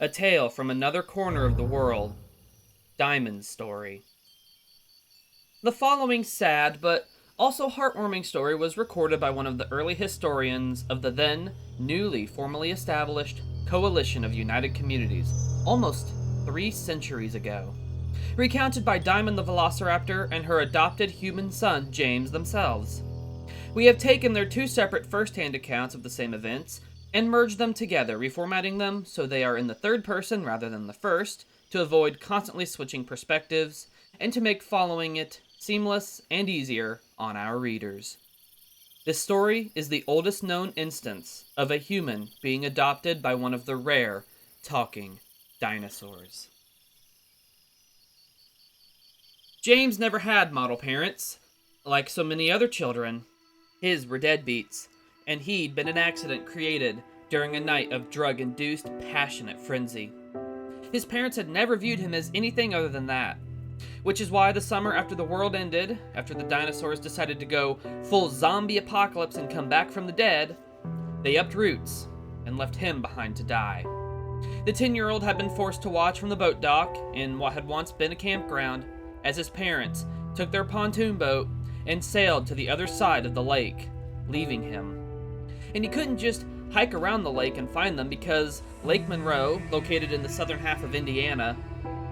A tale from another corner of the world. Diamond's story. The following sad but also heartwarming story was recorded by one of the early historians of the then newly formally established Coalition of United Communities, almost 3 centuries ago. Recounted by Diamond the Velociraptor and her adopted human son, James, themselves. We have taken their two separate first-hand accounts of the same events and merged them together, reformatting them so they are in the third person rather than the first, to avoid constantly switching perspectives, and to make following it seamless and easier on our readers. This story is the oldest known instance of a human being adopted by one of the rare talking dinosaurs. James never had model parents. Like so many other children, his were deadbeats, and he'd been an accident created during a night of drug-induced passionate frenzy. His parents had never viewed him as anything other than that, which is why the summer after the world ended, after the dinosaurs decided to go full zombie apocalypse and come back from the dead, they upped roots and left him behind to die. The 10-year-old had been forced to watch from the boat dock in what had once been a campground as his parents took their pontoon boat and sailed to the other side of the lake, leaving him. And he couldn't just hike around the lake and find them because Lake Monroe, located in the southern half of Indiana,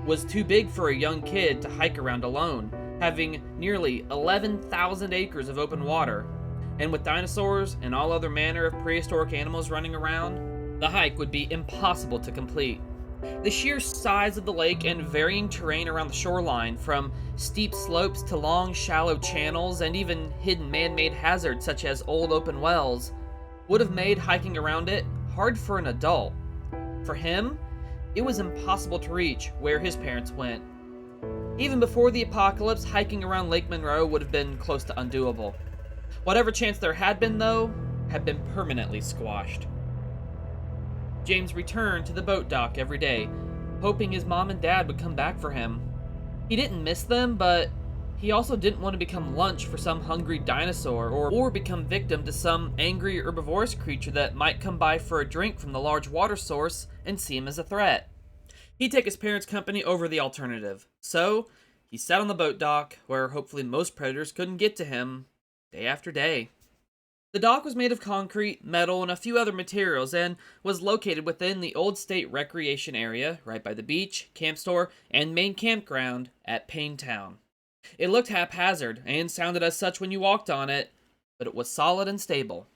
was too big for a young kid to hike around alone, having nearly 11,000 acres of open water. And with dinosaurs and all other manner of prehistoric animals running around, the hike would be impossible to complete. The sheer size of the lake and varying terrain around the shoreline, from steep slopes to long, shallow channels and even hidden man-made hazards such as old open wells, would have made hiking around it hard for an adult. For him, it was impossible to reach where his parents went. Even before the apocalypse, hiking around Lake Monroe would have been close to undoable. Whatever chance there had been, though, had been permanently squashed. James returned to the boat dock every day, hoping his mom and dad would come back for him. He didn't miss them, but he also didn't want to become lunch for some hungry dinosaur or become victim to some angry herbivorous creature that might come by for a drink from the large water source and see him as a threat. He'd take his parents' company over the alternative. So, he sat on the boat dock, where hopefully most predators couldn't get to him, day after day. The dock was made of concrete, metal, and a few other materials, and was located within the Old State Recreation Area, right by the beach, camp store, and main campground at Paintown. It looked haphazard, and sounded as such when you walked on it, but it was solid and stable.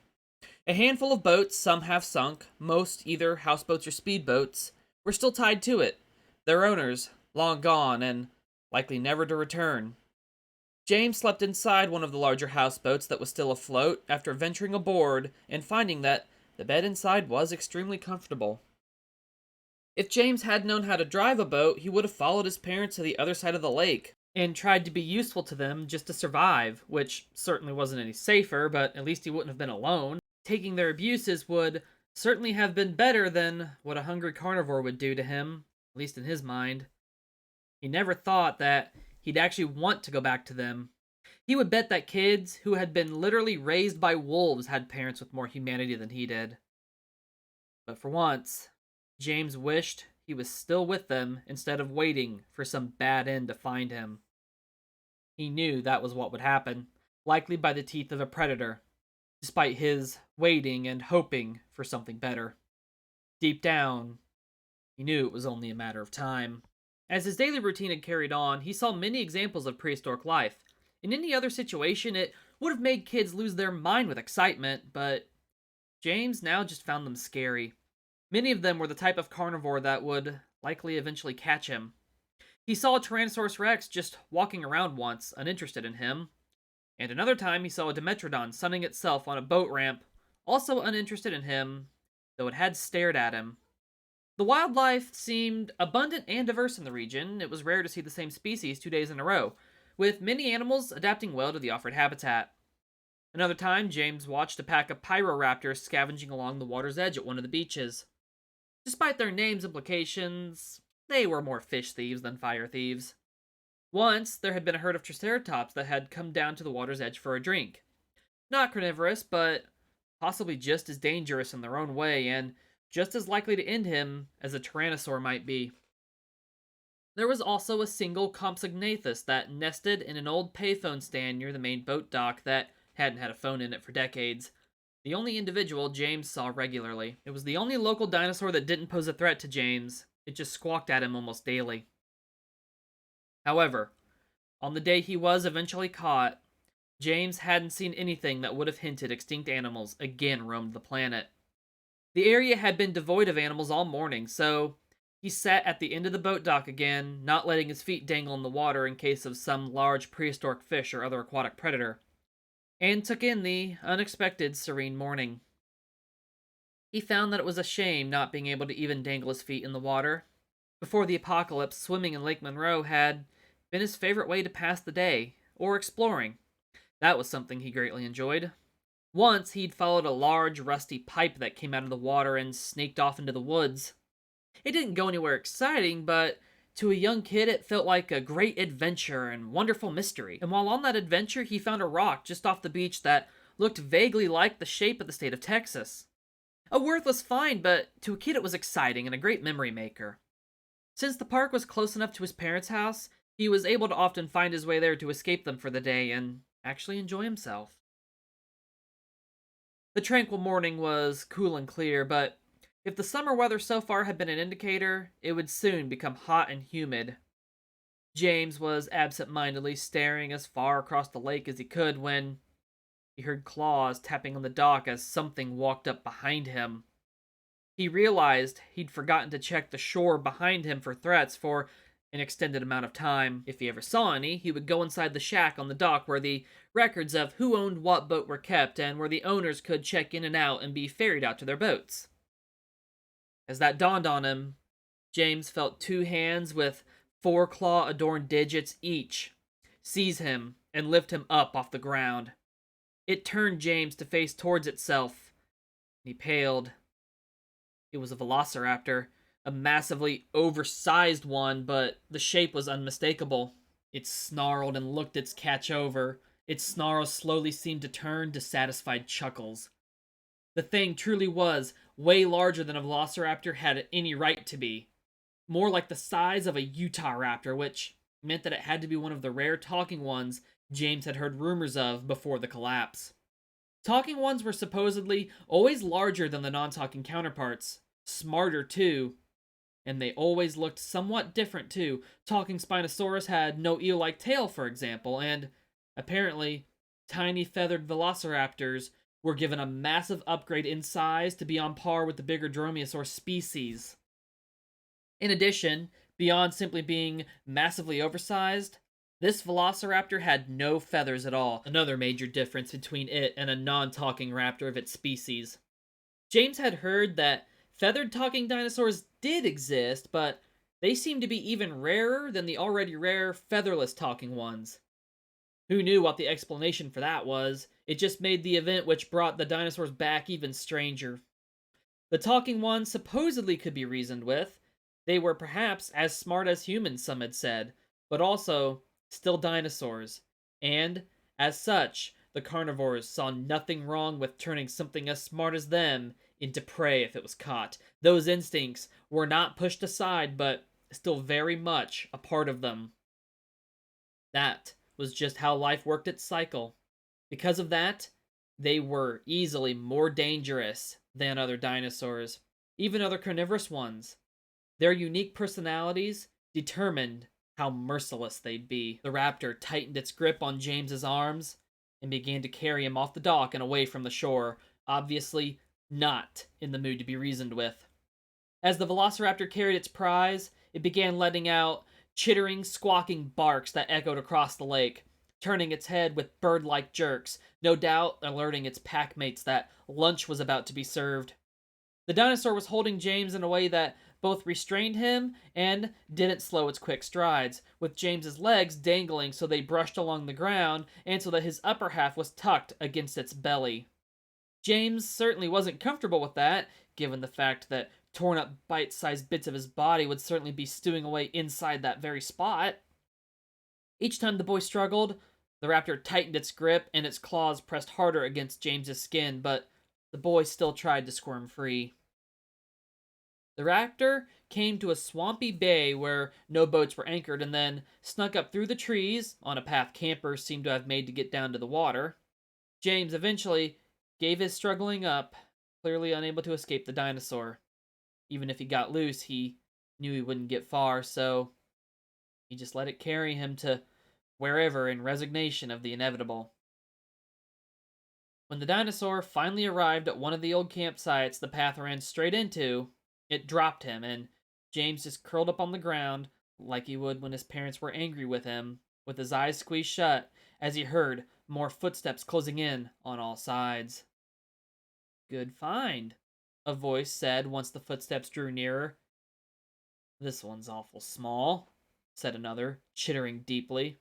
A handful of boats, some half sunk, most either houseboats or speedboats, were still tied to it, their owners long gone and likely never to return. James slept inside one of the larger houseboats that was still afloat after venturing aboard and finding that the bed inside was extremely comfortable. If James had known how to drive a boat, he would have followed his parents to the other side of the lake and tried to be useful to them just to survive, which certainly wasn't any safer, but at least he wouldn't have been alone. Taking their abuses would certainly have been better than what a hungry carnivore would do to him, at least in his mind. He never thought that he'd actually want to go back to them. He would bet that kids who had been literally raised by wolves had parents with more humanity than he did. But for once, James wished he was still with them instead of waiting for some bad end to find him. He knew that was what would happen, likely by the teeth of a predator, despite his waiting and hoping for something better. Deep down, he knew it was only a matter of time. As his daily routine had carried on, he saw many examples of prehistoric life. In any other situation, it would have made kids lose their mind with excitement, but James now just found them scary. Many of them were the type of carnivore that would likely eventually catch him. He saw a Tyrannosaurus rex just walking around once, uninterested in him, and another time he saw a Dimetrodon sunning itself on a boat ramp, also uninterested in him, though it had stared at him. The wildlife seemed abundant and diverse in the region. It was rare to see the same species 2 days in a row, with many animals adapting well to the offered habitat. Another time, James watched a pack of pyroraptors scavenging along the water's edge at one of the beaches. Despite their name's implications, they were more fish thieves than fire thieves. Once, there had been a herd of triceratops that had come down to the water's edge for a drink. Not carnivorous, but possibly just as dangerous in their own way, and just as likely to end him as a tyrannosaur might be. There was also a single Compsognathus that nested in an old payphone stand near the main boat dock that hadn't had a phone in it for decades. The only individual James saw regularly. It was the only local dinosaur that didn't pose a threat to James. It just squawked at him almost daily. However, on the day he was eventually caught, James hadn't seen anything that would have hinted extinct animals again roamed the planet. The area had been devoid of animals all morning, so he sat at the end of the boat dock again, not letting his feet dangle in the water in case of some large prehistoric fish or other aquatic predator, and took in the unexpected serene morning. He found that it was a shame not being able to even dangle his feet in the water. Before the apocalypse, swimming in Lake Monroe had been his favorite way to pass the day, or exploring. That was something he greatly enjoyed. Once, he'd followed a large, rusty pipe that came out of the water and snaked off into the woods. It didn't go anywhere exciting, but to a young kid, it felt like a great adventure and wonderful mystery. And while on that adventure, he found a rock just off the beach that looked vaguely like the shape of the state of Texas. A worthless find, but to a kid it was exciting and a great memory maker. Since the park was close enough to his parents' house, he was able to often find his way there to escape them for the day and actually enjoy himself. The tranquil morning was cool and clear, but if the summer weather so far had been an indicator, it would soon become hot and humid. James was absent-mindedly staring as far across the lake as he could when he heard claws tapping on the dock as something walked up behind him. He realized he'd forgotten to check the shore behind him for threats for an extended amount of time. If he ever saw any, he would go inside the shack on the dock where the records of who owned what boat were kept and where the owners could check in and out and be ferried out to their boats. As that dawned on him, James felt two hands with 4 claw-adorned digits each seize him and lift him up off the ground. It turned James to face towards itself. He paled. It was a velociraptor, a massively oversized one, but the shape was unmistakable. It snarled and looked its catch over. Its snarls slowly seemed to turn to satisfied chuckles. The thing truly was way larger than a velociraptor had any right to be. More like the size of a Utah raptor, which meant that it had to be one of the rare talking ones James had heard rumors of before the collapse. Talking ones were supposedly always larger than the non-talking counterparts, smarter too, and they always looked somewhat different too. Talking Spinosaurus had no eel-like tail, for example, and apparently tiny feathered velociraptors were given a massive upgrade in size to be on par with the bigger dromaeosaur species. In addition, beyond simply being massively oversized, this velociraptor had no feathers at all, another major difference between it and a non-talking raptor of its species. James had heard that feathered talking dinosaurs did exist, but they seemed to be even rarer than the already rare featherless talking ones. Who knew what the explanation for that was? It just made the event which brought the dinosaurs back even stranger. The talking ones supposedly could be reasoned with. They were perhaps as smart as humans, some had said, but also still dinosaurs. And, as such, the carnivores saw nothing wrong with turning something as smart as them into prey if it was caught. Those instincts were not pushed aside, but still very much a part of them. That was just how life worked its cycle. Because of that, they were easily more dangerous than other dinosaurs, even other carnivorous ones. Their unique personalities determined how merciless they'd be. The raptor tightened its grip on James's arms and began to carry him off the dock and away from the shore, obviously not in the mood to be reasoned with. As the velociraptor carried its prize, it began letting out chittering, squawking barks that echoed across the lake, turning its head with bird-like jerks, no doubt alerting its packmates that lunch was about to be served. The dinosaur was holding James in a way that both restrained him and didn't slow its quick strides, with James's legs dangling so they brushed along the ground and so that his upper half was tucked against its belly. James certainly wasn't comfortable with that, given the fact that torn up bite-sized bits of his body would certainly be stewing away inside that very spot. Each time the boy struggled, the raptor tightened its grip and its claws pressed harder against James's skin, but the boy still tried to squirm free. The raptor came to a swampy bay where no boats were anchored and then snuck up through the trees on a path campers seemed to have made to get down to the water. James eventually gave his struggling up, clearly unable to escape the dinosaur. Even if he got loose, he knew he wouldn't get far, so he just let it carry him to wherever in resignation of the inevitable. When the dinosaur finally arrived at one of the old campsites the path ran straight into, it dropped him, and James just curled up on the ground like he would when his parents were angry with him, with his eyes squeezed shut as he heard more footsteps closing in on all sides. Good find, a voice said once the footsteps drew nearer. This one's awful small, said another, chittering deeply.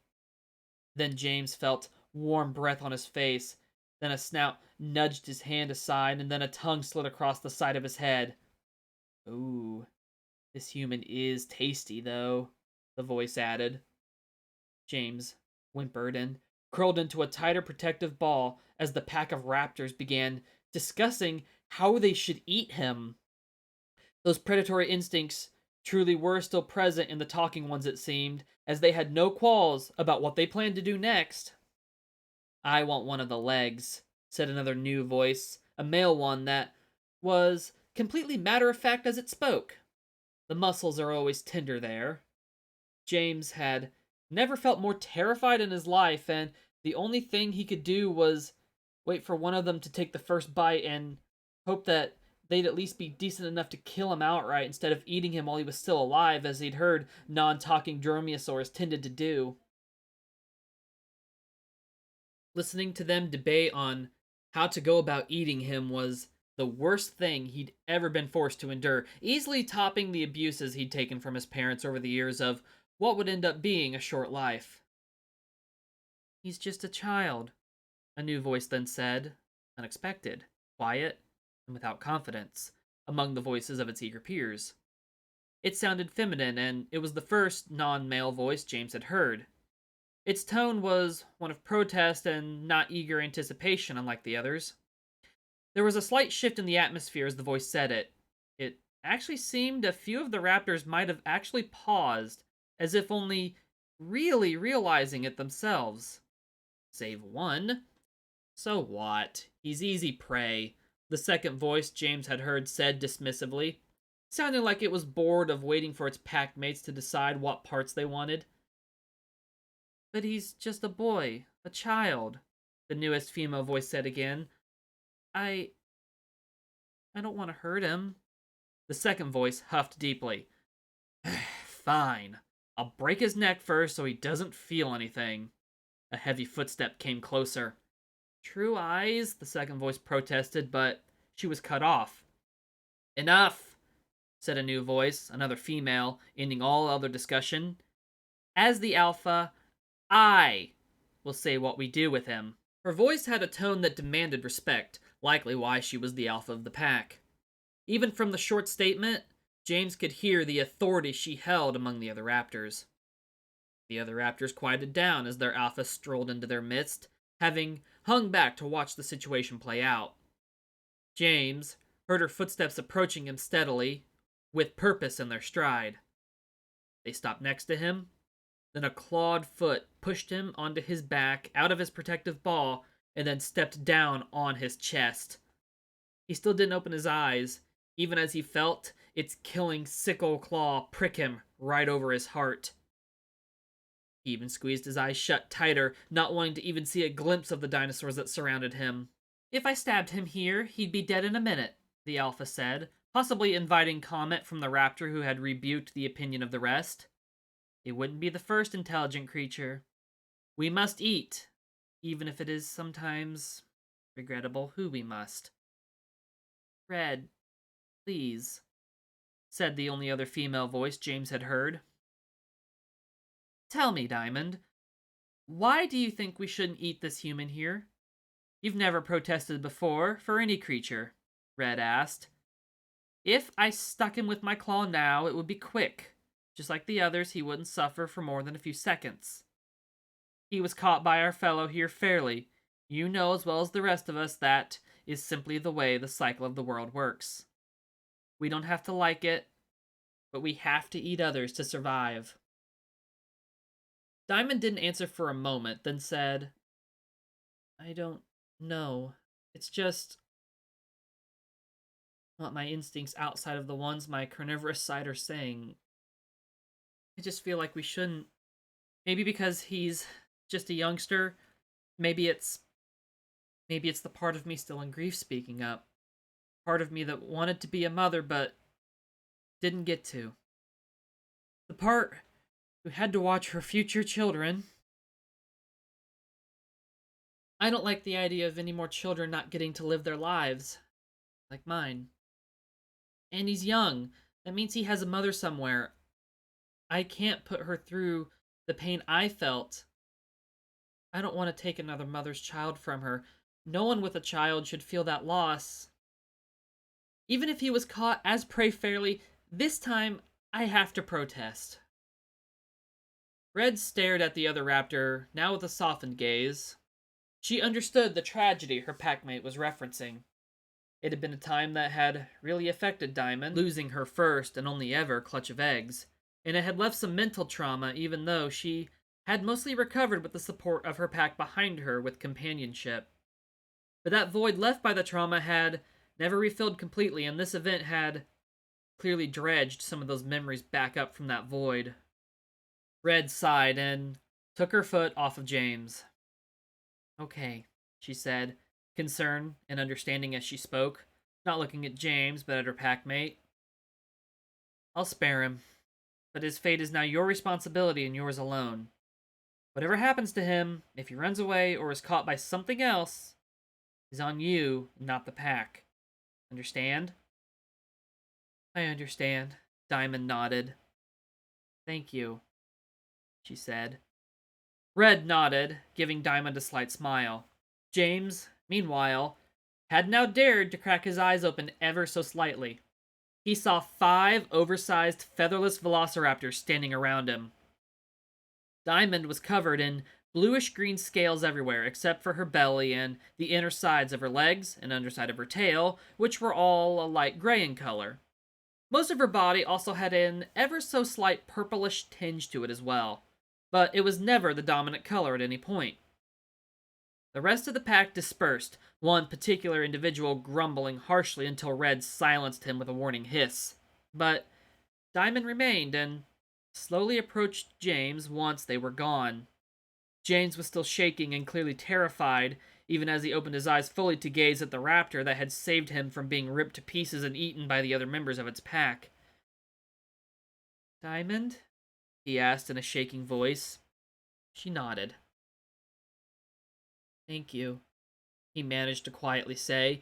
Then James felt warm breath on his face, then a snout nudged his hand aside, and then a tongue slid across the side of his head. Ooh, this human is tasty, though, the voice added. James whimpered and curled into a tighter protective ball as the pack of raptors began discussing how they should eat him. Those predatory instincts truly were still present in the talking ones, it seemed, as they had no qualms about what they planned to do next. I want one of the legs, said another new voice, a male one that was completely matter of fact as it spoke. The muscles are always tender there. James had never felt more terrified in his life, and the only thing he could do was wait for one of them to take the first bite and hope that they'd at least be decent enough to kill him outright instead of eating him while he was still alive, as he'd heard non-talking dromaeosaurs tended to do. Listening to them debate on how to go about eating him was the worst thing he'd ever been forced to endure, easily topping the abuses he'd taken from his parents over the years of what would end up being a short life. He's just a child, a new voice then said, unexpected, quiet, and without confidence, among the voices of its eager peers. It sounded feminine, and it was the first non-male voice James had heard. Its tone was one of protest and not eager anticipation, unlike the others. There was a slight shift in the atmosphere as the voice said it. It actually seemed a few of the raptors might have actually paused, as if only really realizing it themselves. Save one. So what? He's easy prey, the second voice James had heard said dismissively, sounding like it was bored of waiting for its pack mates to decide what parts they wanted. But he's just a boy, a child, the newest female voice said again. I don't want to hurt him. The second voice huffed deeply. Fine. I'll break his neck first so he doesn't feel anything. A heavy footstep came closer. True eyes, the second voice protested, but she was cut off. Enough, said a new voice, another female, ending all other discussion. As the alpha, I will say what we do with him. Her voice had a tone that demanded respect, likely why she was the alpha of the pack. Even from the short statement, James could hear the authority she held among the other raptors. The other raptors quieted down as their alpha strolled into their midst, having hung back to watch the situation play out. James heard her footsteps approaching him steadily, with purpose in their stride. They stopped next to him, then a clawed foot pushed him onto his back, out of his protective ball, and then stepped down on his chest. He still didn't open his eyes, even as he felt its killing sickle claw prick him right over his heart. He even squeezed his eyes shut tighter, not wanting to even see a glimpse of the dinosaurs that surrounded him. If I stabbed him here, he'd be dead in a minute, the alpha said, possibly inviting comment from the raptor who had rebuked the opinion of the rest. It wouldn't be the first intelligent creature. We must eat, even if it is sometimes regrettable who we must. Red, please, said the only other female voice James had heard. Tell me, Diamond, why do you think we shouldn't eat this human here? You've never protested before, for any creature, Red asked. If I stuck him with my claw now, it would be quick. Just like the others, he wouldn't suffer for more than a few seconds. He was caught by our fellow here fairly. You know as well as the rest of us that is simply the way the cycle of the world works. We don't have to like it, but we have to eat others to survive. Diamond didn't answer for a moment, then said, I don't know. It's just not my instincts outside of the ones my carnivorous side are saying. I just feel like we shouldn't. Maybe because he's just a youngster. Maybe it's maybe it's the part of me still in grief speaking up. Part of me that wanted to be a mother but didn't get to. The part who had to watch her future children. I don't like the idea of any more children not getting to live their lives. Like mine. And he's young. That means he has a mother somewhere. I can't put her through the pain I felt. I don't want to take another mother's child from her. No one with a child should feel that loss. Even if he was caught as prey fairly, this time I have to protest. Red stared at the other raptor, now with a softened gaze. She understood the tragedy her packmate was referencing. It had been a time that had really affected Diamond, losing her first and only ever clutch of eggs, and it had left some mental trauma even though she had mostly recovered with the support of her pack behind her with companionship. But that void left by the trauma had never refilled completely, and this event had clearly dredged some of those memories back up from that void. Red sighed and took her foot off of James. Okay, she said, concern and understanding as she spoke, not looking at James but at her packmate. I'll spare him, but his fate is now your responsibility and yours alone. Whatever happens to him, if he runs away or is caught by something else, is on you, not the pack. Understand? I understand, Diamond nodded. Thank you, she said. Red nodded, giving Diamond a slight smile. James, meanwhile, had now dared to crack his eyes open ever so slightly. He saw 5 oversized, featherless velociraptors standing around him. Diamond was covered in bluish-green scales everywhere, except for her belly and the inner sides of her legs and underside of her tail, which were all a light gray in color. Most of her body also had an ever so slight purplish tinge to it as well, but it was never the dominant color at any point. The rest of the pack dispersed, one particular individual grumbling harshly until Red silenced him with a warning hiss. But Diamond remained and slowly approached James once they were gone. James was still shaking and clearly terrified, even as he opened his eyes fully to gaze at the raptor that had saved him from being ripped to pieces and eaten by the other members of its pack. Diamond? He asked in a shaking voice. She nodded. Thank you, he managed to quietly say,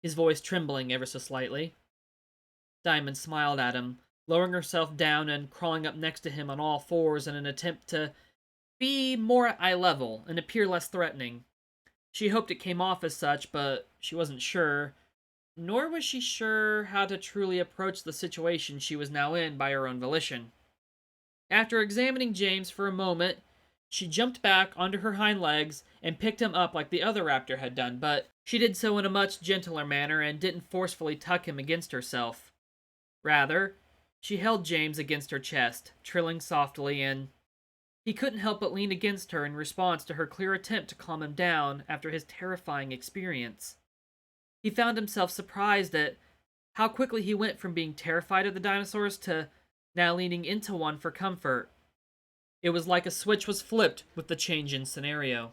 his voice trembling ever so slightly. Diamond smiled at him, lowering herself down and crawling up next to him on all fours in an attempt to be more at eye level and appear less threatening. She hoped it came off as such, but she wasn't sure, nor was she sure how to truly approach the situation she was now in by her own volition. After examining James for a moment, she jumped back onto her hind legs and picked him up like the other raptor had done, but she did so in a much gentler manner and didn't forcefully tuck him against herself. Rather, she held James against her chest, trilling softly, and he couldn't help but lean against her in response to her clear attempt to calm him down after his terrifying experience. He found himself surprised at how quickly he went from being terrified of the dinosaurs to now leaning into one for comfort. It was like a switch was flipped with the change in scenario.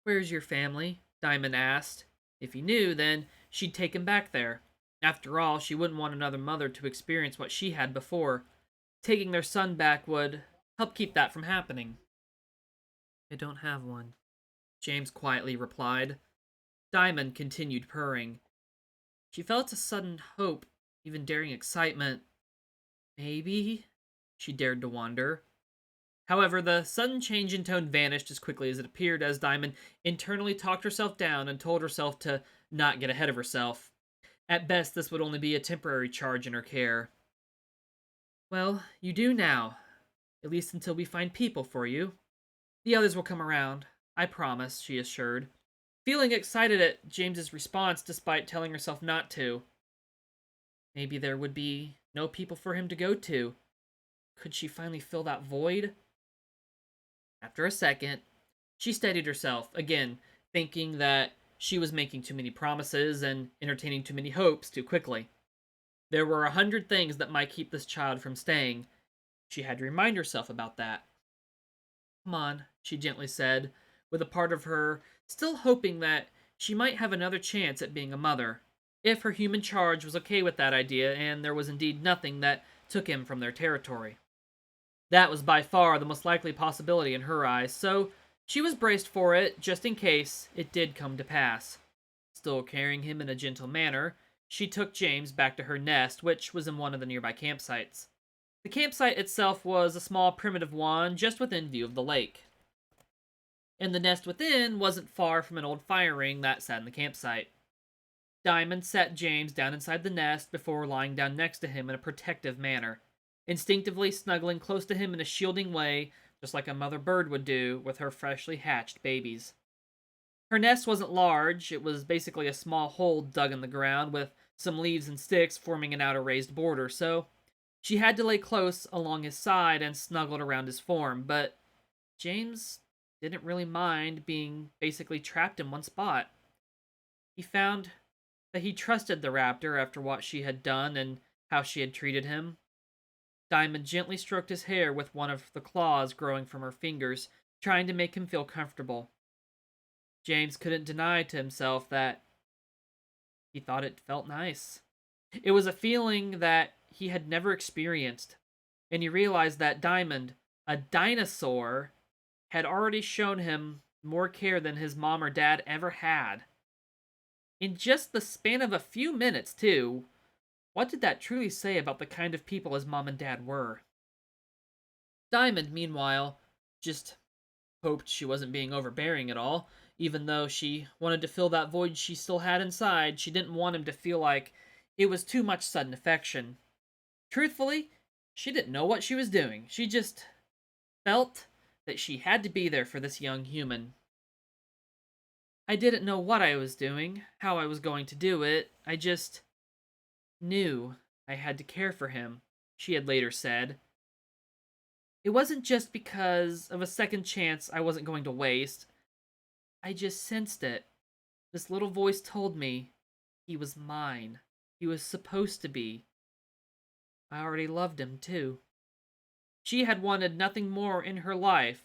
Where's your family? Diamond asked. If he knew, then she'd take him back there. After all, she wouldn't want another mother to experience what she had before. Taking their son back would help keep that from happening. I don't have one, James quietly replied. Diamond continued purring. She felt a sudden hope, even daring excitement. Maybe? She dared to wonder. However, the sudden change in tone vanished as quickly as it appeared as Diamond internally talked herself down and told herself to not get ahead of herself. At best, this would only be a temporary charge in her care. Well, you do now. At least until we find people for you. The others will come around. I promise, she assured, feeling excited at James's response despite telling herself not to. Maybe there would be no people for him to go to. Could she finally fill that void? After a second, she steadied herself, again, thinking that she was making too many promises and entertaining too many hopes too quickly. There were 100 things that might keep this child from staying. She had to remind herself about that. Come on, she gently said, with a part of her still hoping that she might have another chance at being a mother, if her human charge was okay with that idea and there was indeed nothing that took him from their territory. That was by far the most likely possibility in her eyes, so she was braced for it just in case it did come to pass. Still carrying him in a gentle manner, she took James back to her nest, which was in one of the nearby campsites. The campsite itself was a small primitive one just within view of the lake, and the nest within wasn't far from an old fire ring that sat in the campsite. Diamond sat James down inside the nest before lying down next to him in a protective manner, instinctively snuggling close to him in a shielding way, just like a mother bird would do with her freshly hatched babies. Her nest wasn't large. It was basically a small hole dug in the ground with some leaves and sticks forming an outer raised border, so she had to lay close along his side and snuggled around his form, but James didn't really mind being basically trapped in one spot. He found that he trusted the raptor after what she had done and how she had treated him. Diamond gently stroked his hair with one of the claws growing from her fingers, trying to make him feel comfortable. James couldn't deny to himself that he thought it felt nice. It was a feeling that he had never experienced, and he realized that Diamond, a dinosaur, had already shown him more care than his mom or dad ever had. In just the span of a few minutes, too. What did that truly say about the kind of people his mom and dad were? Diamond, meanwhile, just hoped she wasn't being overbearing at all. Even though she wanted to fill that void she still had inside, she didn't want him to feel like it was too much sudden affection. Truthfully, she didn't know what she was doing. She just felt that she had to be there for this young human. I didn't know what I was doing, how I was going to do it. I just knew I had to care for him, she had later said. It wasn't just because of a second chance I wasn't going to waste. I just sensed it. This little voice told me he was mine. He was supposed to be. I already loved him, too. She had wanted nothing more in her life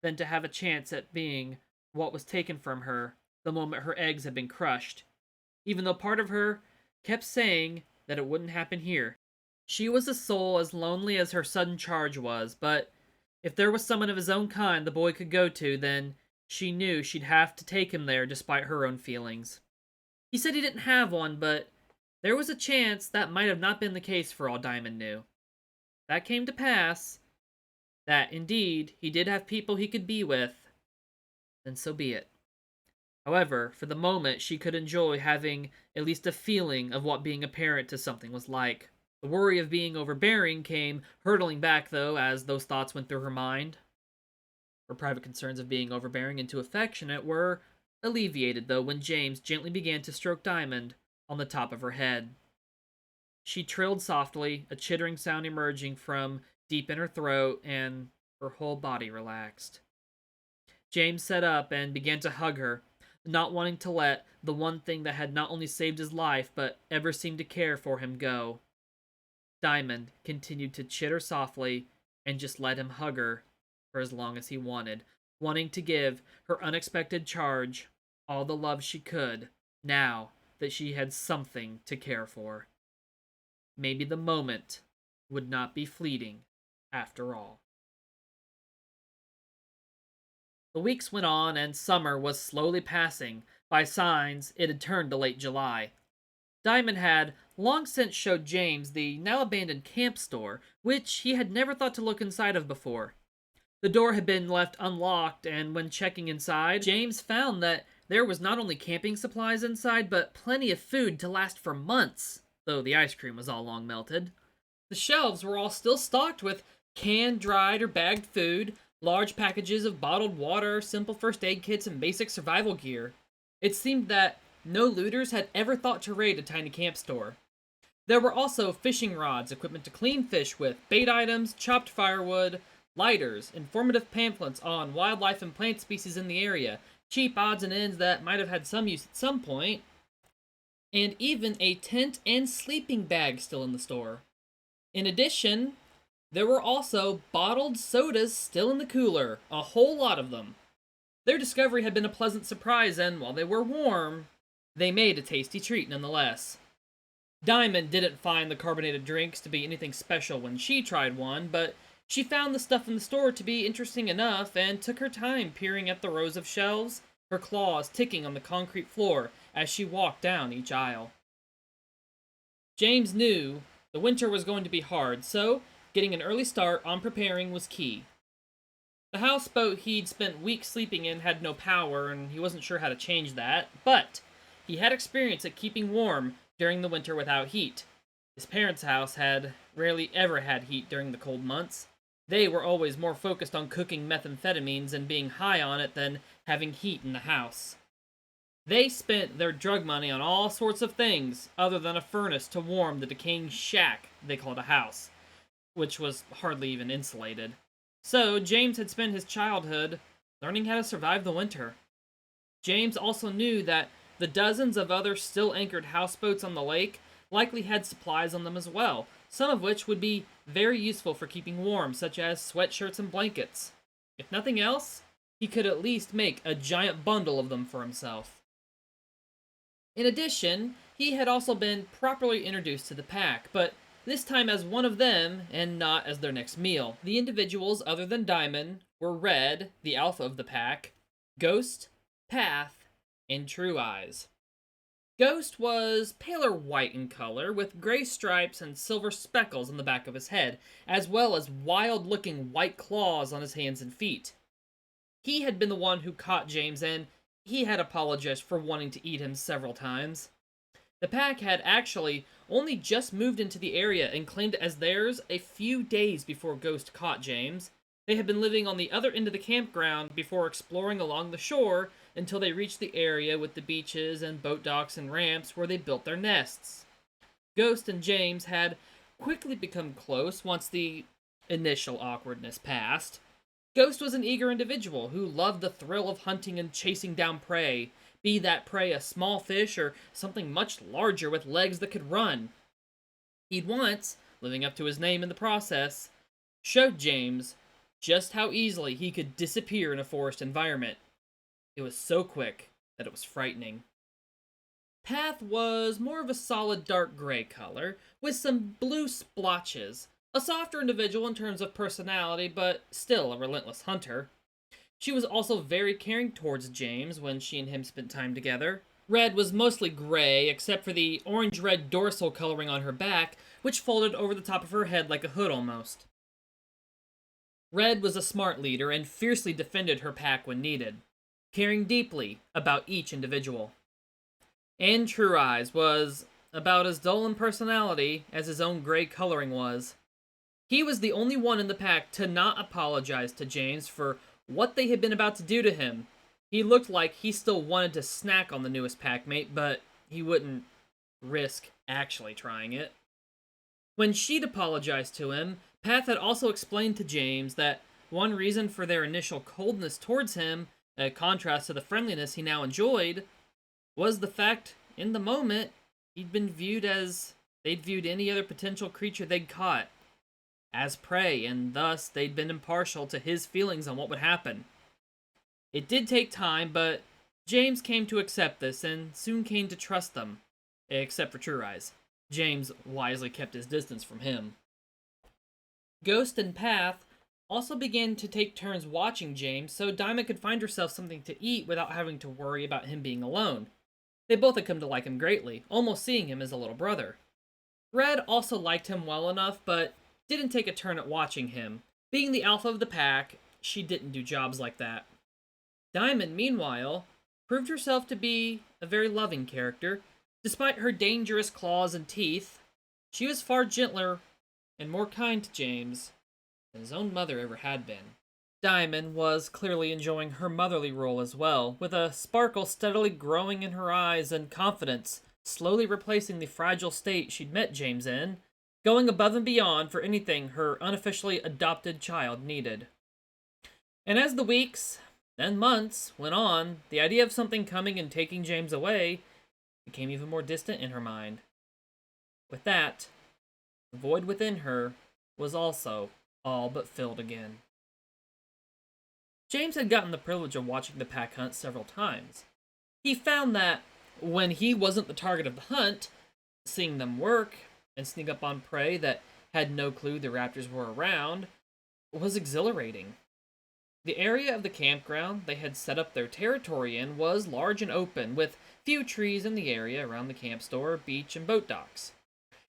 than to have a chance at being what was taken from her the moment her eggs had been crushed, even though part of her kept saying that it wouldn't happen here. She was a soul as lonely as her sudden charge was, but if there was someone of his own kind the boy could go to, then she knew she'd have to take him there despite her own feelings. He said he didn't have one, but there was a chance that might have not been the case for all Diamond knew. That came to pass, that indeed he did have people he could be with, then so be it. However, for the moment she could enjoy having at least a feeling of what being a parent to something was like. The worry of being overbearing came hurtling back, though, as those thoughts went through her mind. Her private concerns of being overbearing and too affectionate were alleviated, though, when James gently began to stroke Diamond on the top of her head. She trilled softly, a chittering sound emerging from deep in her throat, and her whole body relaxed. James sat up and began to hug her, not wanting to let the one thing that had not only saved his life, but ever seemed to care for him go. Diamond continued to chitter softly and just let him hug her for as long as he wanted, wanting to give her unexpected charge all the love she could, now that she had something to care for. Maybe the moment would not be fleeting after all. The weeks went on, and summer was slowly passing. By signs, it had turned to late July. Diamond had long since showed James the now abandoned camp store, which he had never thought to look inside of before. The door had been left unlocked, and when checking inside, James found that there was not only camping supplies inside, but plenty of food to last for months, though the ice cream was all long melted. The shelves were all still stocked with canned, dried, or bagged food, large packages of bottled water, simple first aid kits, and basic survival gear. It seemed that no looters had ever thought to raid a tiny camp store. There were also fishing rods, equipment to clean fish with, bait items, chopped firewood, lighters, informative pamphlets on wildlife and plant species in the area, cheap odds and ends that might have had some use at some point, and even a tent and sleeping bag still in the store. In addition, there were also bottled sodas still in the cooler, a whole lot of them. Their discovery had been a pleasant surprise, and while they were warm, they made a tasty treat nonetheless. Diamond didn't find the carbonated drinks to be anything special when she tried one, but she found the stuff in the store to be interesting enough and took her time peering at the rows of shelves, her claws ticking on the concrete floor as she walked down each aisle. James knew the winter was going to be hard, so getting an early start on preparing was key. The houseboat he'd spent weeks sleeping in had no power, and he wasn't sure how to change that, but he had experience at keeping warm during the winter without heat. His parents' house had rarely ever had heat during the cold months. They were always more focused on cooking methamphetamines and being high on it than having heat in the house. They spent their drug money on all sorts of things other than a furnace to warm the decaying shack they called a house, which was hardly even insulated. So James had spent his childhood learning how to survive the winter. James also knew that the dozens of other still anchored houseboats on the lake likely had supplies on them as well, some of which would be very useful for keeping warm, such as sweatshirts and blankets. If nothing else, he could at least make a giant bundle of them for himself. In addition, he had also been properly introduced to the pack, but this time as one of them, and not as their next meal. The individuals other than Diamond were Red, the alpha of the pack, Ghost, Path, and True Eyes. Ghost was paler white in color, with gray stripes and silver speckles on the back of his head, as well as wild-looking white claws on his hands and feet. He had been the one who caught James, and he had apologized for wanting to eat him several times. The pack had actually only just moved into the area and claimed it as theirs a few days before Ghost caught James. They had been living on the other end of the campground before exploring along the shore until they reached the area with the beaches and boat docks and ramps where they built their nests. Ghost and James had quickly become close once the initial awkwardness passed. Ghost was an eager individual who loved the thrill of hunting and chasing down prey, be that prey a small fish or something much larger with legs that could run. He'd once, living up to his name in the process, showed James just how easily he could disappear in a forest environment. It was so quick that it was frightening. Path was more of a solid dark gray color, with some blue splotches, a softer individual in terms of personality, but still a relentless hunter. She was also very caring towards James when she and him spent time together. Red was mostly gray, except for the orange-red dorsal coloring on her back, which folded over the top of her head like a hood almost. Red was a smart leader and fiercely defended her pack when needed, caring deeply about each individual. And True Eyes was about as dull in personality as his own gray coloring was. He was the only one in the pack to not apologize to James for what they had been about to do to him. He looked like he still wanted to snack on the newest packmate, but he wouldn't risk actually trying it. When she'd apologized to him, Path had also explained to James that one reason for their initial coldness towards him, a contrast to the friendliness he now enjoyed, was the fact, in the moment, he'd been viewed as they'd viewed any other potential creature they'd caught, as prey, and thus they'd been impartial to his feelings on what would happen. It did take time, but James came to accept this and soon came to trust them, except for True Eyes. James wisely kept his distance from him. Ghost and Path also began to take turns watching James so Diamond could find herself something to eat without having to worry about him being alone. They both had come to like him greatly, almost seeing him as a little brother. Red also liked him well enough, but didn't take a turn at watching him. Being the alpha of the pack, she didn't do jobs like that. Diamond, meanwhile, proved herself to be a very loving character. Despite her dangerous claws and teeth, she was far gentler and more kind to James than his own mother ever had been. Diamond was clearly enjoying her motherly role as well, with a sparkle steadily growing in her eyes and confidence slowly replacing the fragile state she'd met James in, going above and beyond for anything her unofficially adopted child needed. And as the weeks, then months, went on, the idea of something coming and taking James away became even more distant in her mind. With that, the void within her was also all but filled again. James had gotten the privilege of watching the pack hunt several times. He found that when he wasn't the target of the hunt, seeing them work and sneak up on prey that had no clue the raptors were around was exhilarating. The area of the campground they had set up their territory in was large and open, with few trees in the area around the camp store, beach, and boat docks.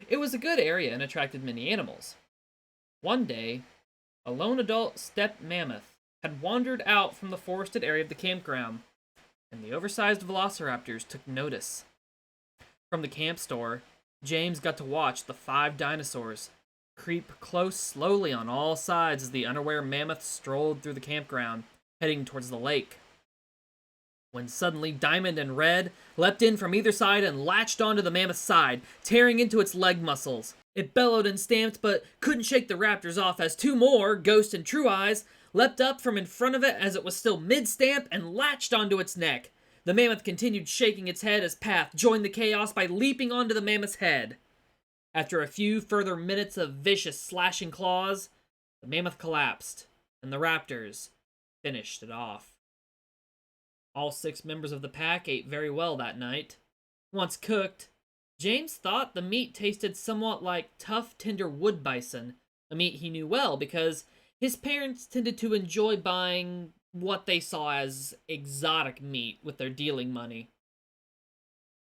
It was a good area and attracted many animals. One day, a lone adult steppe mammoth had wandered out from the forested area of the campground, and the oversized velociraptors took notice. From the camp store, James got to watch the 5 dinosaurs creep close slowly on all sides as the unaware mammoth strolled through the campground, heading towards the lake. When suddenly Diamond and Red leapt in from either side and latched onto the mammoth's side, tearing into its leg muscles. It bellowed and stamped, but couldn't shake the raptors off as 2 more, Ghost and True Eyes, leapt up from in front of it as it was still mid-stamp and latched onto its neck. The mammoth continued shaking its head as Path joined the chaos by leaping onto the mammoth's head. After a few further minutes of vicious slashing claws, the mammoth collapsed, and the raptors finished it off. All 6 members of the pack ate very well that night. Once cooked, James thought the meat tasted somewhat like tough, tender wood bison, a meat he knew well because his parents tended to enjoy buying what they saw as exotic meat with their dealing money.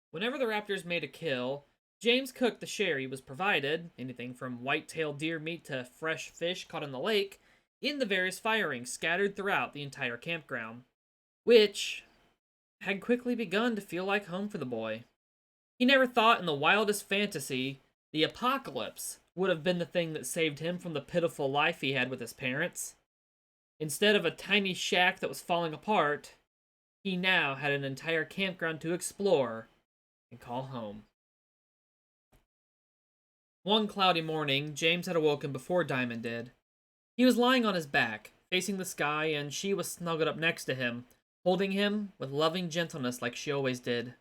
Whenever the raptors made a kill, James cooked the share he was provided, anything from white-tailed deer meat to fresh fish caught in the lake, in the various firings scattered throughout the entire campground, which had quickly begun to feel like home for the boy. He never thought in the wildest fantasy the apocalypse would have been the thing that saved him from the pitiful life he had with his parents. Instead of a tiny shack that was falling apart, he now had an entire campground to explore and call home. One cloudy morning, James had awoken before Diamond did. He was lying on his back, facing the sky, and she was snuggled up next to him, holding him with loving gentleness like she always did.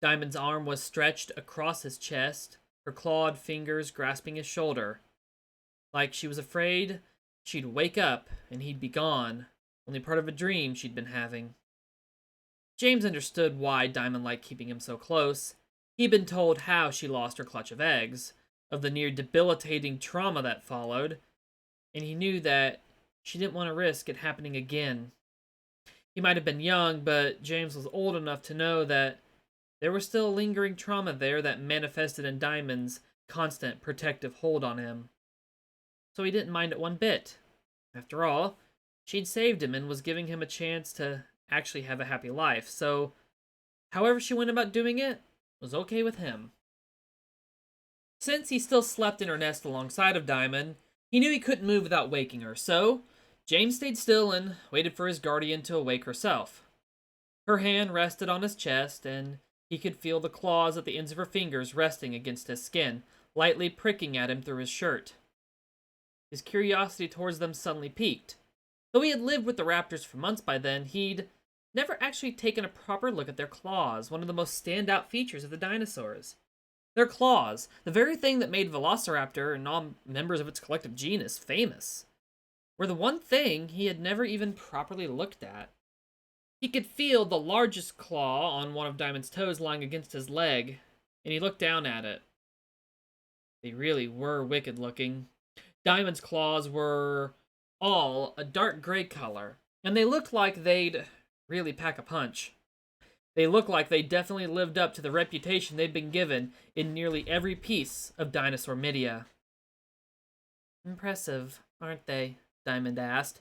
Diamond's arm was stretched across his chest, her clawed fingers grasping his shoulder. Like she was afraid she'd wake up and he'd be gone, only part of a dream she'd been having. James understood why Diamond liked keeping him so close. He'd been told how she lost her clutch of eggs, of the near debilitating trauma that followed, and he knew that she didn't want to risk it happening again. He might have been young, but James was old enough to know that there was still lingering trauma there that manifested in Diamond's constant protective hold on him. So he didn't mind it one bit. After all, she'd saved him and was giving him a chance to actually have a happy life, so however she went about doing it was okay with him. Since he still slept in her nest alongside of Diamond, he knew he couldn't move without waking her, so James stayed still and waited for his guardian to awake herself. Her hand rested on his chest, and he could feel the claws at the ends of her fingers resting against his skin, lightly pricking at him through his shirt. His curiosity towards them suddenly piqued. Though he had lived with the raptors for months by then, he'd never actually taken a proper look at their claws, one of the most standout features of the dinosaurs. Their claws, the very thing that made Velociraptor and all members of its collective genus famous, were the one thing he had never even properly looked at. He could feel the largest claw on one of Diamond's toes lying against his leg, and he looked down at it. They really were wicked looking. Diamond's claws were all a dark gray color, and they looked like they'd really pack a punch. They looked like they definitely lived up to the reputation they'd been given in nearly every piece of dinosaur media. Impressive, aren't they? Diamond asked.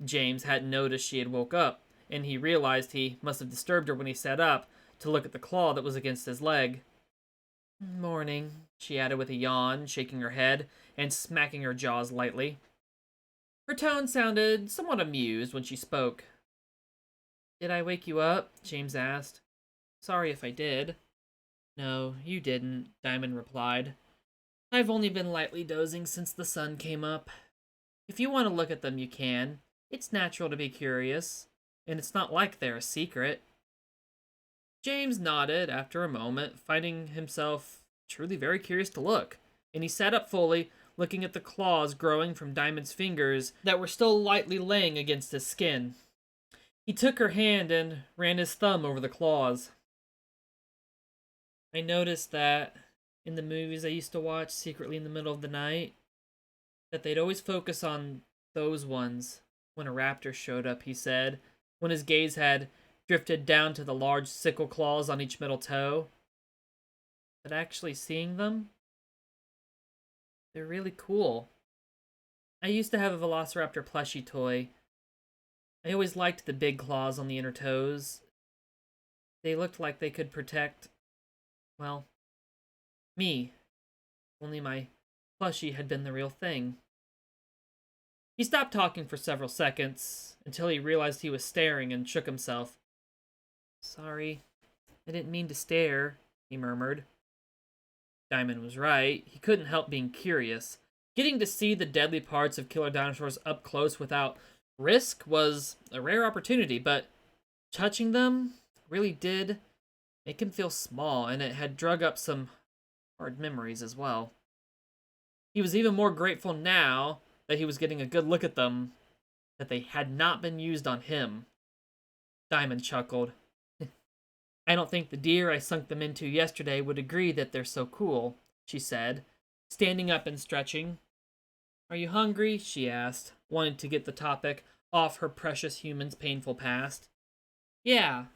James hadn't noticed she had woke up, and he realized he must have disturbed her when he sat up to look at the claw that was against his leg. Morning, she added with a yawn, shaking her head and smacking her jaws lightly. Her tone sounded somewhat amused when she spoke. Did I wake you up? James asked. Sorry if I did. No, you didn't, Diamond replied. I've only been lightly dozing since the sun came up. If you want to look at them, you can. It's natural to be curious, and it's not like they're a secret. James nodded after a moment, finding himself truly very curious to look, and he sat up fully, looking at the claws growing from Diamond's fingers that were still lightly laying against his skin. He took her hand and ran his thumb over the claws. I noticed that in the movies I used to watch secretly in the middle of the night, that they'd always focus on those ones when a raptor showed up, he said, when his gaze had drifted down to the large sickle claws on each middle toe. But actually seeing them, they're really cool. I used to have a velociraptor plushie toy. I always liked the big claws on the inner toes. They looked like they could protect, well, me. Only my plushie had been the real thing. He stopped talking for several seconds, until he realized he was staring and shook himself. Sorry, I didn't mean to stare, he murmured. Diamond was right. He couldn't help being curious. Getting to see the deadly parts of killer dinosaurs up close without risk was a rare opportunity, but touching them really did make him feel small, and it had drug up some hard memories as well. He was even more grateful now that he was getting a good look at them, that they had not been used on him. Diamond chuckled. I don't think the deer I sunk them into yesterday would agree that they're so cool, she said, standing up and stretching. Are you hungry? She asked, wanting to get the topic off her precious human's painful past. Yeah,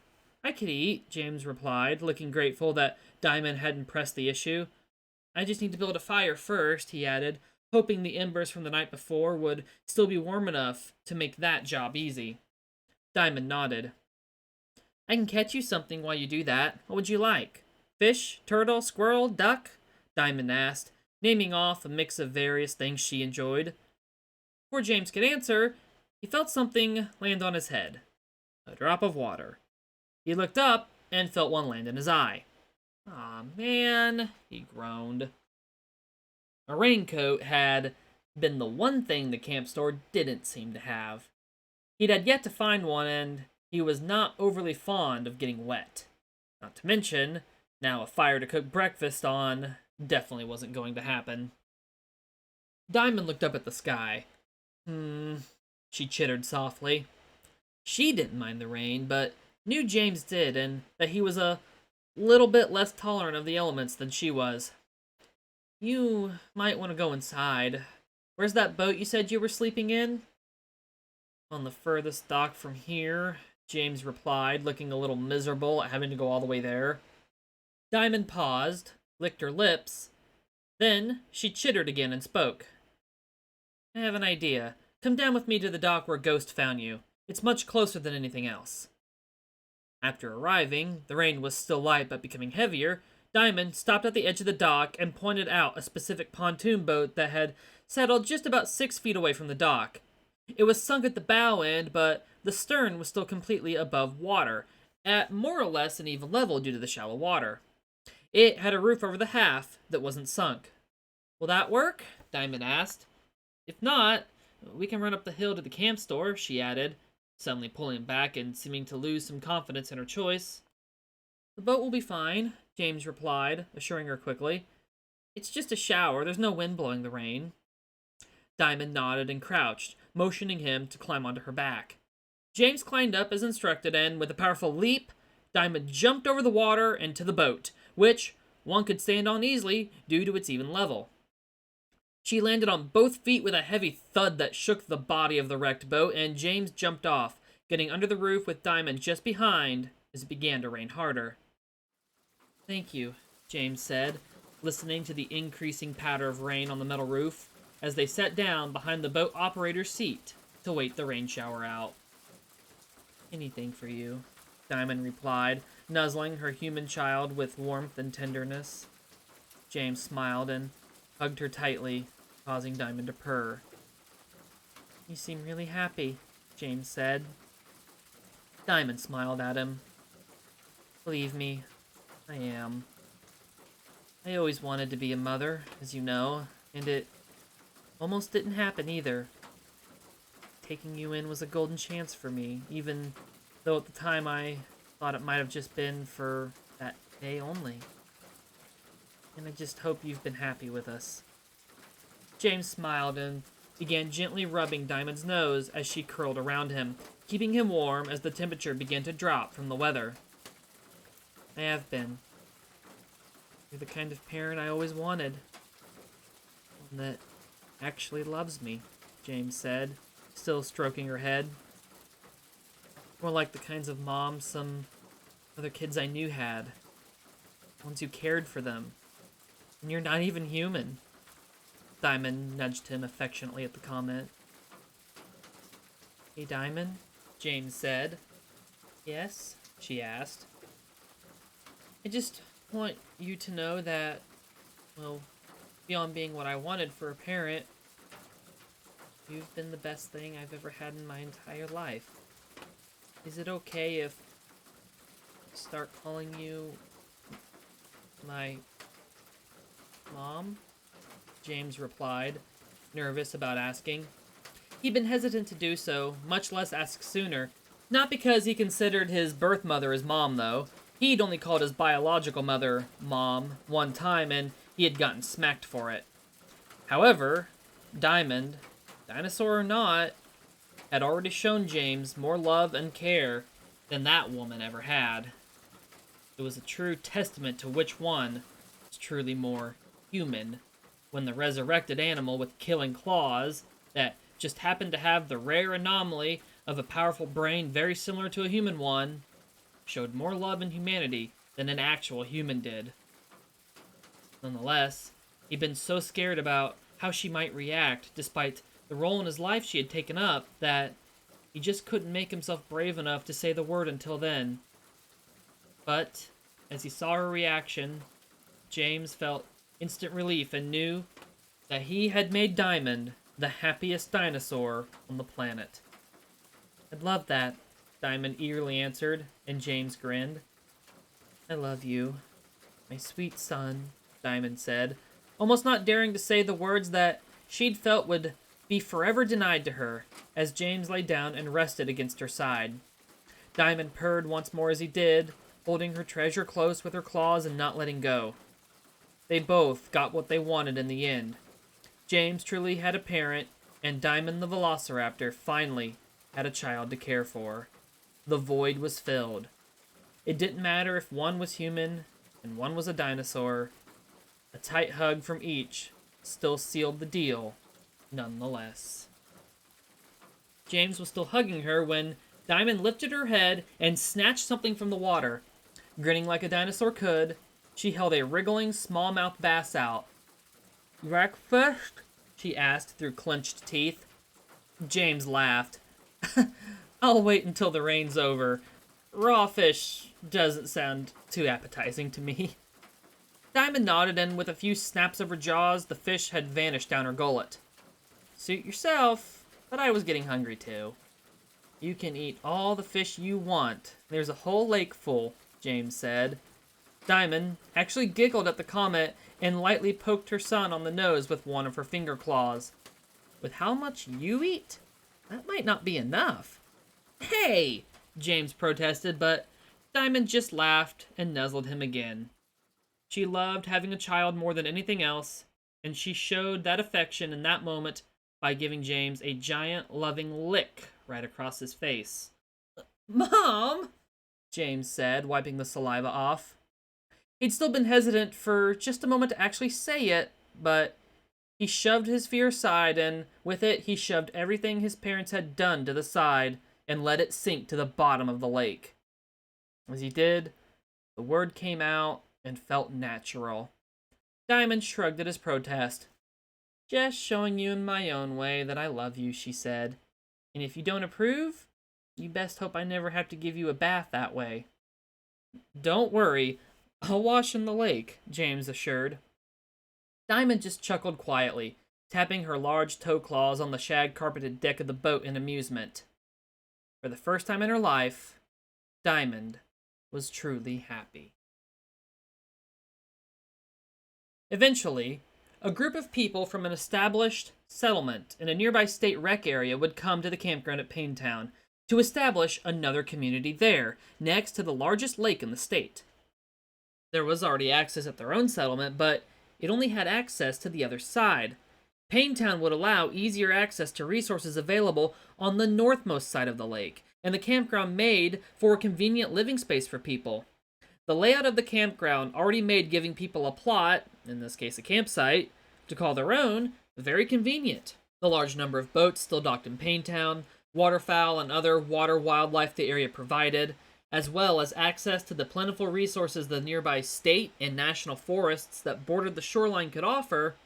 I could eat, James replied, looking grateful that Diamond hadn't pressed the issue. I just need to build a fire first, he added, hoping the embers from the night before would still be warm enough to make that job easy. Diamond nodded. I can catch you something while you do that. What would you like? Fish, turtle, squirrel, duck? Diamond asked, naming off a mix of various things she enjoyed. Before James could answer, he felt something land on his head. A drop of water. He looked up and felt one land in his eye. Aw, man, he groaned. A raincoat had been the one thing the camp store didn't seem to have. He'd had yet to find one, and he was not overly fond of getting wet. Not to mention, now a fire to cook breakfast on definitely wasn't going to happen. Diamond looked up at the sky. She chittered softly. She didn't mind the rain, but knew James did, and that he was a little bit less tolerant of the elements than she was. You might want to go inside. Where's that boat you said you were sleeping in? On the furthest dock from here, James replied, looking a little miserable at having to go all the way there. Diamond paused, licked her lips. Then she chittered again and spoke. I have an idea. Come down with me to the dock where Ghost found you. It's much closer than anything else. After arriving, the rain was still light but becoming heavier. Diamond stopped at the edge of the dock and pointed out a specific pontoon boat that had settled just about 6 feet away from the dock. It was sunk at the bow end, but the stern was still completely above water, at more or less an even level due to the shallow water. It had a roof over the half that wasn't sunk. Will that work? Diamond asked. If not, we can run up the hill to the camp store, she added, suddenly pulling back and seeming to lose some confidence in her choice. The boat will be fine, James replied, assuring her quickly. It's just a shower. There's no wind blowing the rain. Diamond nodded and crouched, motioning him to climb onto her back. James climbed up as instructed, and with a powerful leap, Diamond jumped over the water and to the boat, which one could stand on easily due to its even level. She landed on both feet with a heavy thud that shook the body of the wrecked boat, and James jumped off, getting under the roof with Diamond just behind as it began to rain harder. Thank you, James said, listening to the increasing patter of rain on the metal roof as they sat down behind the boat operator's seat to wait the rain shower out. Anything for you, Diamond replied, nuzzling her human child with warmth and tenderness. James smiled and hugged her tightly, causing Diamond to purr. You seem really happy, James said. Diamond smiled at him. Believe me, I am. I always wanted to be a mother, as you know, and it almost didn't happen either. Taking you in was a golden chance for me, even though at the time I thought it might have just been for that day only. And I just hope you've been happy with us. James smiled and began gently rubbing Diamond's nose as she curled around him, keeping him warm as the temperature began to drop from the weather. I have been. You're the kind of parent I always wanted. One that actually loves me, James said, still stroking her head. More like the kinds of moms some other kids I knew had. Ones who cared for them. And you're not even human. Diamond nudged him affectionately at the comment. Hey, Diamond, James said. Yes, she asked. I just want you to know that, well, beyond being what I wanted for a parent, you've been the best thing I've ever had in my entire life. Is it okay if I start calling you my mom? James replied, nervous about asking. He'd been hesitant to do so, much less ask sooner. Not because he considered his birth mother his mom, though. He'd only called his biological mother Mom one time, and he had gotten smacked for it. However, Diamond, dinosaur or not, had already shown James more love and care than that woman ever had. It was a true testament to which one was truly more human, when the resurrected animal with killing claws that just happened to have the rare anomaly of a powerful brain very similar to a human one showed more love and humanity than an actual human did. Nonetheless, he'd been so scared about how she might react despite the role in his life she had taken up that he just couldn't make himself brave enough to say the word until then. But as he saw her reaction, James felt instant relief and knew that he had made Diamond the happiest dinosaur on the planet. I'd love that, Diamond eagerly answered, and James grinned. I love you, my sweet son, Diamond said, almost not daring to say the words that she'd felt would be forever denied to her, as James lay down and rested against her side. Diamond purred once more as he did, holding her treasure close with her claws and not letting go. They both got what they wanted in the end. James truly had a parent, and Diamond the velociraptor finally had a child to care for. The void was filled. It didn't matter if one was human and one was a dinosaur. A tight hug from each still sealed the deal, nonetheless. James was still hugging her when Diamond lifted her head and snatched something from the water. Grinning like a dinosaur could, she held a wriggling small-mouthed bass out. Breakfast? She asked through clenched teeth. James laughed. I'll wait until the rain's over. Raw fish doesn't sound too appetizing to me. Diamond nodded, and with a few snaps of her jaws, the fish had vanished down her gullet. Suit yourself, but I was getting hungry too. You can eat all the fish you want. There's a whole lake full, James said. Diamond actually giggled at the comment and lightly poked her son on the nose with one of her finger claws. With how much you eat, that might not be enough. Hey, James protested, but Diamond just laughed and nuzzled him again. She loved having a child more than anything else, and she showed that affection in that moment by giving James a giant, loving lick right across his face. Mom, James said, wiping the saliva off. He'd still been hesitant for just a moment to actually say it, but he shoved his fear aside, and with it, he shoved everything his parents had done to the side and let it sink to the bottom of the lake. As he did, the word came out and felt natural. Diamond shrugged at his protest. Just showing you in my own way that I love you, she said. And if you don't approve, you best hope I never have to give you a bath that way. Don't worry, I'll wash in the lake, James assured. Diamond just chuckled quietly, tapping her large toe claws on the shag-carpeted deck of the boat in amusement. For the first time in her life, Diamond was truly happy. Eventually, a group of people from an established settlement in a nearby state rec area would come to the campground at Paintown to establish another community there, next to the largest lake in the state. There was already access at their own settlement, but it only had access to the other side. Paintown would allow easier access to resources available on the northmost side of the lake, and the campground made for a convenient living space for people. The layout of the campground already made giving people a plot, in this case a campsite, to call their own, very convenient. The large number of boats still docked in Paintown, waterfowl and other water wildlife the area provided, as well as access to the plentiful resources the nearby state and national forests that bordered the shoreline could offer,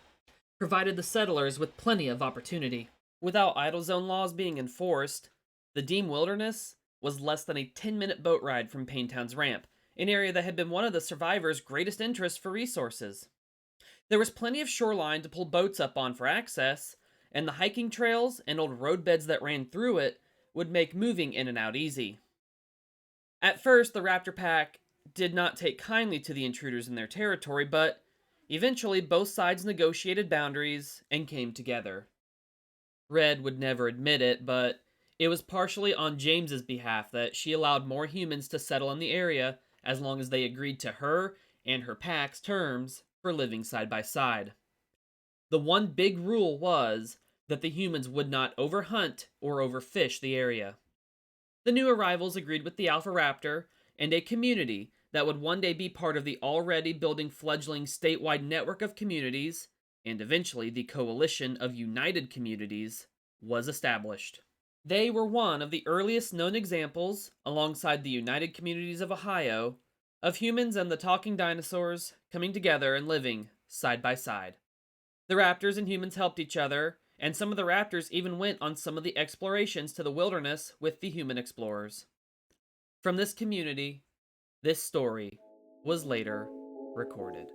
provided the settlers with plenty of opportunity. Without idle zone laws being enforced, the Deem Wilderness was less than a 10-minute boat ride from Paintown's ramp, an area that had been one of the survivors' greatest interests for resources. There was plenty of shoreline to pull boats up on for access, and the hiking trails and old roadbeds that ran through it would make moving in and out easy. At first, the Raptor Pack did not take kindly to the intruders in their territory, but eventually both sides negotiated boundaries and came together. Red would never admit it, but it was partially on James's behalf that she allowed more humans to settle in the area as long as they agreed to her and her pack's terms for living side by side. The one big rule was that the humans would not overhunt or overfish the area. The new arrivals agreed with the Alpha Raptor and a community that would one day be part of the already building fledgling statewide network of communities, and eventually the coalition of united communities, was established. They were one of the earliest known examples, alongside the United Communities of Ohio, of humans and the talking dinosaurs coming together and living side by side. The raptors and humans helped each other, and some of the raptors even went on some of the explorations to the wilderness with the human explorers. From this community, this story was later recorded.